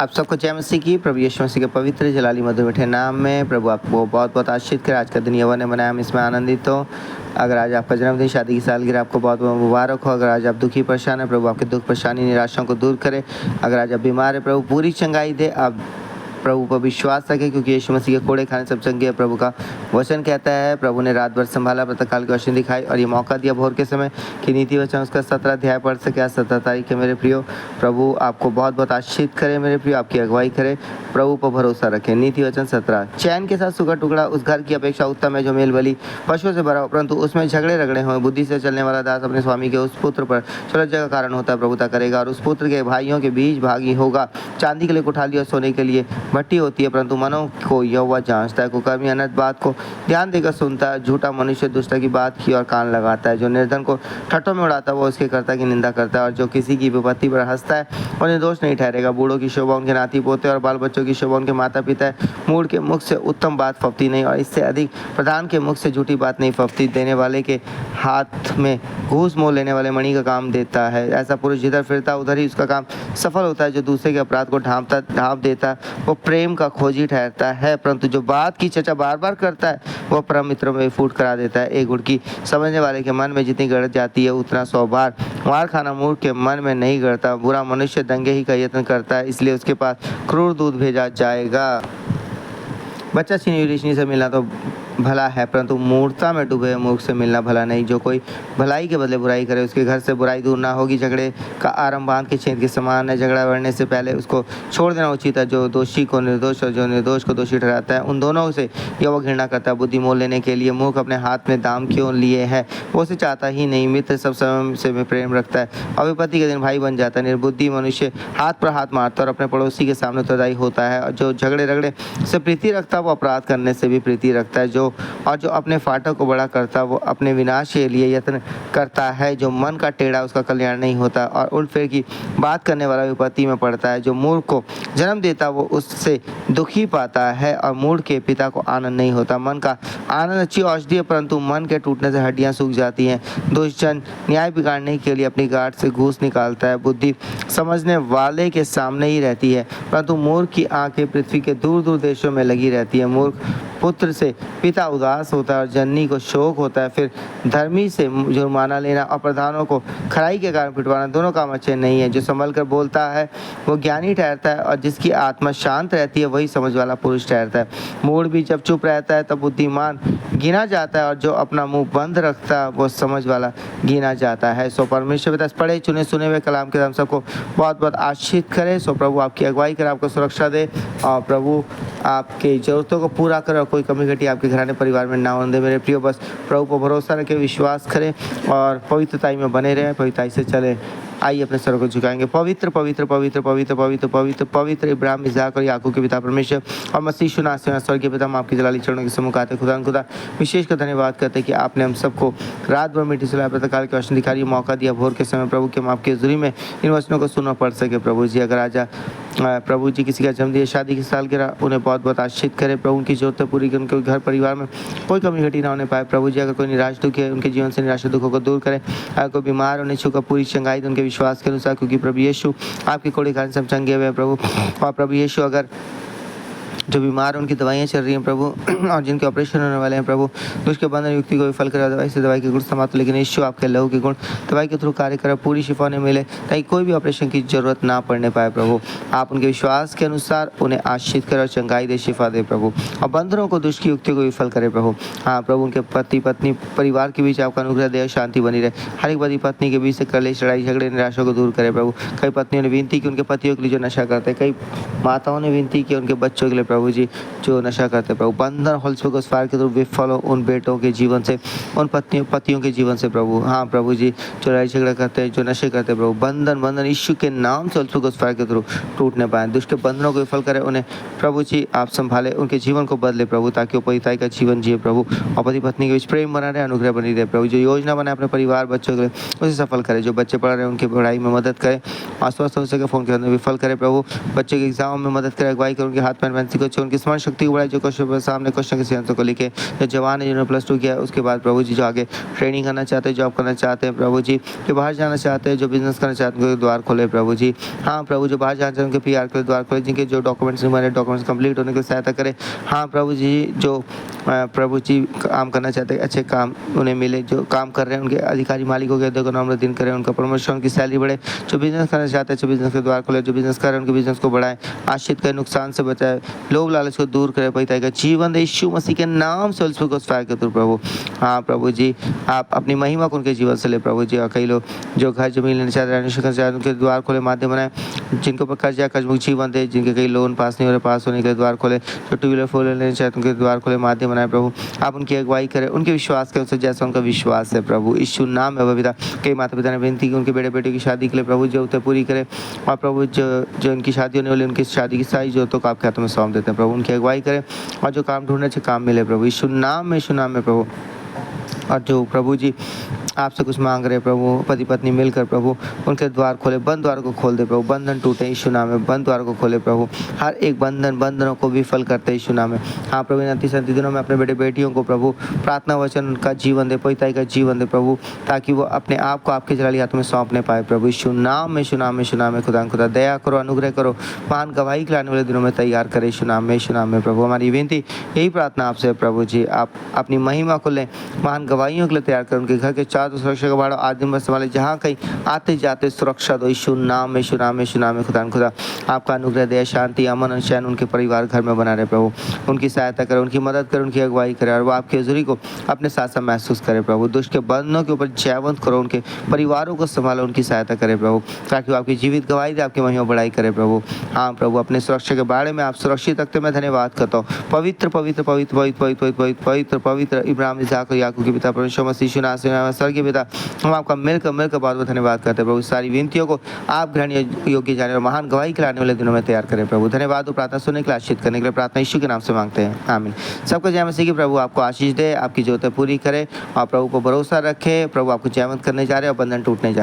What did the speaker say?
आप सबको जय मसीह की। प्रभु यीशु मसीह के पवित्र जलाली मधुर मीठे नाम में प्रभु आपको बहुत बहुत आशीष करे। आज का दिन यहोवा ने बनाया, हम इसमें आनंदित हो। अगर आज आपका जन्मदिन, शादी की सालगिरह, आपको बहुत बहुत मुबारक हो। अगर आज आप दुखी परेशान है, प्रभु आपके दुख परेशानी निराशाओं को दूर करे। अगर आज आप बीमार है, प्रभु पूरी चंगाई दे। आप प्रभु पर विश्वास रखें, क्योंकि यीशु मसीह के कोड़े खाने सब चंगे है। प्रभु का वचन कहता है, प्रभु ने रात भर संभाला, प्रातःकाल की रोशनी दिखाई और ये मौका दिया भोर के समय कि नीति वचन उसका 17 अध्याय पढ़ सके। आज 17 तारीख है मेरे प्रियो। प्रभु आपको बहुत बहुत आशीष करे मेरे प्रियो, आपकी अगुवाई करे। प्रभु पर भरोसा रखें। नीति वचन 17, चैन के साथ सूखा टुकड़ा उस घर की अपेक्षा उत्तम है जो मेल बलि पशुओं से भरा हो, परंतु उसमें झगड़े रगड़े हों। बुद्धि से चलने वाला दास अपने स्वामी के उस पुत्र पर सुलझने का कारण होता है, प्रभुता करेगा और उस पुत्र के भाइयों के बीच भागी होगा। चांदी के लिए कुठाली और सोने के लिए भट्टी होती है, परंतु मनों को यहोवा जांचता है। कुकर्मी अनर्थ बात को ध्यान देकर सुनता है। झूठा मनुष्य दुष्ट की बात की और कान लगाता है। जो निर्धन को ठट्ठों में उड़ाता है वो उसके कर्ता की निंदा करता है, और जो किसी की विपत्ति पर हंसता है वो निर्दोष नहीं ठहरेगा। बूढ़ों की शोभा उनके नाती पोते और बाल बच्चों की शोभा उनके माता पिता है। मूढ़ के मुख से उत्तम बात फबती नहीं, और इससे अधिक प्रधान के मुख से झूठी बात नहीं फबती। देने वाले के हाथ में घूस मोल लेने वाले मणि का काम देता है। ऐसा पुरुष जिधर फिरता उधर ही उसका काम सफल होता है। जो दूसरे के अपराध को ढांप देता वो प्रेम का खोजी ठहरता है, परंतु जो बात की चर्चा बार बार करता है वो परम मित्रों में फूट करा देता है। एक गुड़की समझने वाले के मन में जितनी गड़त जाती है उतना 100 बार मार खाना मूर्ख के मन में नहीं गड़ता। बुरा मनुष्य दंगे ही का यत्न करता है, इसलिए उसके पास क्रूर दूध भेजा जाएगा। बच्चा सीनी से मिलना तो भला है, परंतु मूर्खता में डूबे मूर्ख से मिलना भला नहीं। जो कोई भलाई के बदले बुराई करे उसके घर से बुराई दूर ना होगी। झगड़े का आरंभ बांध के छेद के समान है। झगड़ा बढ़ने से पहले उसको छोड़ देना उचित है। जो दोषी को निर्दोष और जो निर्दोष को दोषी ठहराता है उन दोनों से यहोवा घृणा करता है। बुद्धि मोल लेने के लिए मूर्ख अपने हाथ में दाम क्यों लिए है, वो उसे चाहता ही नहीं। मित्र सब समय से में प्रेम रखता है और विपत्ति के दिन भाई बन जाता है। निर्बुद्धि मनुष्य हाथ पर हाथ मारता है और अपने पड़ोसी के सामने उत्तरदायी होता है। और जो झगड़े रगड़े से प्रीति रखता है वो अपराध करने से भी प्रीति रखता है। जो अपने फाटक को बड़ा करता है वो अपने विनाश के लिए यत्न करता है। जो मन का टेढ़ा उसका कल्याण नहीं होता, और उल्टफेर की बात करने वाला विपत्ति में पड़ता है। जो मूर्ख को जन्म देता वो उससे दुखी पाता है, और मूढ़ के पिता को आनंद नहीं होता। मन का आनंद अच्छी औषधि है, परंतु मन के टूटने से हड्डियां सूख जाती हैं। दुष्टजन न्याय बिगाड़ने के लिए अपनी गांठ से घूस निकालता है। बुद्धि समझने वाले के सामने ही रहती है, परंतु मूर्ख की आंखें पृथ्वी के दूर दूर देशों में लगी रहती है। मूर्ख पुत्र से पिता उदास होता है और जननी को शोक होता है। फिर धर्मी से जुर्माना लेना और प्रधानों को खराई के कारण पिटवाना दोनों काम अच्छे नहीं है। जो संभल कर बोलता है वो ज्ञानी ठहरता है, और जिसकी आत्मा शांत रहती है वही समझ वाला पुरुष ठहरता है। मूढ़ भी जब चुप रहता है तब बुद्धिमान गिना जाता है, और जो अपना मुंह बंद रखता है वो समझ वाला गिना जाता है। सो परमेश्वर पिता पढ़े चुने सुने हुए कलाम के हम सबको बहुत बहुत आशीष करे। सो प्रभु आपकी अगुवाई करे, आपको सुरक्षा दे, और प्रभु आपके ज़रूरतों को पूरा करे, और कोई कमी घटी आपके घराने परिवार में ना होने दे मेरे प्रियो। बस प्रभु पर भरोसा रखें, विश्वास करें और पवित्रताई में बने रहें, पवित्रताई से चलें। आइए अपने सर को झुकाएंगे। पवित्र पवित्र पवित्र पवित्र पवित्र पवित्र पवित्र इब्राहिम, इसहाक और याकूब के पिता परमेश्वर और मसीह यीशु नासरी स्वर्गीय पिता, हम आपकी जलाली चरणों के सम्मुख आते खुदा विशेष कर धन्यवाद करते हैं कि आपने हम सबको रात भर मीठी सुलाह प्रातःकाल के रोशनी दिखाई, मौका दिया भोर के समय प्रभु कि हम आपकी हज़ूरी में इन वचनों को सुनना पड़ सके। प्रभु जी अगर आज प्रभु जी किसी का जन्मदिन, शादी की सालगिरह, उन्हें बहुत बहुत आशीष करें। प्रभु उनकी जरूरतें पूरी करें, उनके घर परिवार में कोई कमी घटी ना होने पाए। प्रभु जी अगर कोई निराश दुख है उनके जीवन से निराशा दुखों को दूर करें। अगर कोई बीमार होने छूकर पूरी चंगाई उनके विश्वास के अनुसार, क्योंकि प्रभु यीशु आपके कोड़े खाने सब चंगे हुए हैं प्रभु। और प्रभु यीशु अगर जो बीमार उनकी दवाइयाँ चल रही हैं प्रभु, और जिनके ऑपरेशन होने वाले हैं प्रभु, दुष्ट के बंधन युक्ति को विफल करे। दवाई से दवाई के गुण समाप्त, लेकिन यीशु आपके लहू के गुण दवाई के थ्रू कार्य करे, पूरी शिफा उन्हें मिले, ताकि कोई भी ऑपरेशन की जरूरत ना पड़ने पाए प्रभु। आप उनके विश्वास के अनुसार उन्हें आशीष करें और चंगाई दे, शिफा दे प्रभु, और बंधनों को दुष्ट की युक्ति को विफल करे प्रभु। हाँ प्रभु, उनके पति पत्नी परिवार के बीच आपका अनुग्रह दे, शांति बनी रहे। हर एक पति पत्नी के बीच से कलेश, लड़ाई झगड़े, निराशा को दूर करे प्रभु। कई पत्नियों ने विनती की उनके पतियों के लिए जो नशा करते हैं, कई माताओं ने विनती की उनके बच्चों के लिए प्रभु जी जो नशा करते प्रभु। बंधन होल्स फायर के थ्रू विफल हो उन बेटों के जीवन से, उन पतियों के जीवन से प्रभु। हाँ प्रभु जी, जो लड़ाई झगड़ा करते हैं, जो नशे करते प्रभु, बंधन यीशु के नाम से होल्स फायर के थ्रू टूटने पाए। दुष्ट के बंधनों को विफल करें, उन्हें प्रभु जी आप संभाले, उनके जीवन को बदले प्रभु, ताकि वो पवित्रता का जीवन जिए प्रभु, और पति पत्नी के बीच प्रेम बना रहे, अनुग्रह बनी रहे प्रभु। जो योजना बनाए अपने परिवार बच्चों के लिए उसे सफल करे। जो बच्चे पढ़ रहे हैं उनकी पढ़ाई में मदद करे, अस्वस्थ हो सके फोन के अंदर विफल करे प्रभु। बच्चे के एग्जाम में मदद करे, अगुवाई करे, उनके हाथ पैर को बच्चे उनकी स्मरण शक्ति को बढ़ाए, जो क्वेश्चन सामने क्वेश्चन के आंसर को लिखे, जो जवान है जिन्होंने +2 किया है, उसके बाद प्रभु जी जो आगे ट्रेनिंग करना चाहते हैं, जॉब करना चाहते हैं प्रभु जी, जो बाहर जाना चाहते हैं, जो बिजनेस करना चाहते हैं, उनके द्वार खोले प्रभु जी। हाँ प्रभु, जो बाहर जाना चाहते हैं उनके PR के लिए द्वार खोले, जिनके जो डॉक्यूमेंट्स नहीं बने डॉक्यूमेंट्स कंप्लीट होने की सहायता करें। हाँ प्रभु जी, जो प्रभु जी काम करना चाहते हैं, अच्छे काम उन्हें मिले, जो काम कर रहे हैं उनके अधिकारी मालिकों के देखो नाम दिन करें, उनका प्रमोशन, उनकी सैलरी बढ़े, जो बिजनेस करना चाहते हैं अच्छे बिजनेस के द्वार खोले, जो बिजनेस कर रहे हैं उनके बिजनेस को बढ़ाएं, आश्रित करें, नुकसान से बचाए, लोभ लालच को दूर करे, पिता का जीवन दे, यीशु मसीह के नाम से उस फायर के थ्रू प्रभु। हाँ प्रभु जी, आप अपनी महिमा को उनके जीवन से ले प्रभु जी। और कई लोग जो घर जमीन लेना चाहते हैं उनके द्वार खोले, माध्यम बनाए, जिनके ऊपर कर्जा कर्जमुक्त जीवन दे, जिनके कई लोन पास नहीं हो रहे, पास होने के द्वार खोले, जो 2 व्हीलर 4 व्हीलर लेना चाहते हैं उनके द्वार खोले, माध्यम बनाए प्रभु। आप उनकी अगुवाई करें, उनके विश्वास के अनुसार जैसा उनका विश्वास है प्रभु, यीशु नाम है पिता। कई माता पिता ने विनती की उनके बेटे बेटी की शादी के लिए प्रभु जो उसे पूरी करे, और प्रभु जो इनकी शादी होने वाली उनकी शादी की सारी जो तो आपके हाथों में सौंप देते हैं प्रभु, उनकी अगुवाई करें, और जो काम ढूंढने से काम मिले प्रभु, यीशु नाम में प्रभु। और जो प्रभु जी आपसे कुछ मांग रहे प्रभु, पति पत्नी मिलकर प्रभु उनके द्वार खोले, बंद द्वार को खोल दे प्रभु, बंधन टूटे यीशु नाम में, बंद द्वार को खोले प्रभु, हर एक बंधनों को विफल करते यीशु नाम में। हाँ प्रभु, इन अंतिम दिनों में अपने बेटे बेटियों को प्रभु प्रार्थना वचन का जीवन दे, पिताई का जीवन दे प्रभु, ताकि वो अपने आप को आपके जलाली हाथों में सौंपने पाए प्रभु, यीशु नाम में खुदा दया करो, अनुग्रह करो, महान गवाही के लाने वाले दिनों में तैयार करे यीशु नाम में प्रभु। हमारी विनती यही प्रार्थना आपसे प्रभु जी, आप अपनी महिमा को लें, महान गवाहियों के लिए तैयार करें, उनके घर के चारों सुरक्षा का बाड़ा आदमी में संभाले, जहाँ कहीं आते जाते सुरक्षा दो यीशु नाम में खुदा आपका अनुग्रह दया, शांति, अमन और चैन उनके परिवार घर में बना रहे प्रभु, उनकी सहायता करें, उनकी मदद करें, उनकी अगुवाई करें, और वो आपकी हजूरी को अपने साथ साथ महसूस करें प्रभु। दुष्ट के बंधनों के ऊपर जयवंत करो, उनके परिवारों को संभालो, उनकी सहायता करें प्रभु, ताकि वो आपकी जीवित गवाही दे, आपकी महिमा बढ़ाई करे प्रभु। हाँ प्रभु, अपने सुरक्षा के बारे में आप सुरक्षित रखते मैं धन्यवाद करता हूँ। पवित्र इब्राहिम इसहाक और याकूब के पिता परमेश्वर मसीह यीशु नासरी स्वर्गीय पिता, हम आपका मिलकर बहुत धन्यवाद करते हैं प्रभु। सारी विनतियों को आप ग्रहण योग्य जाने और महान गवाही कराने वाले दिनों में तैयार करें प्रभु। धन्यवाद हो प्रार्थना सुनने के लिए, आशीष करने के लिए प्रार्थना यीशु के नाम से मांगते हैं, आमीन। सबको जय मसीह की। प्रभु आपको आशीष दे, आपकी जरूरतें पूरी करे, और प्रभु को भरोसा रखे। प्रभु आपको जयवंत करने जा रहे हैं और बंधन टूटने जा रहे हैं।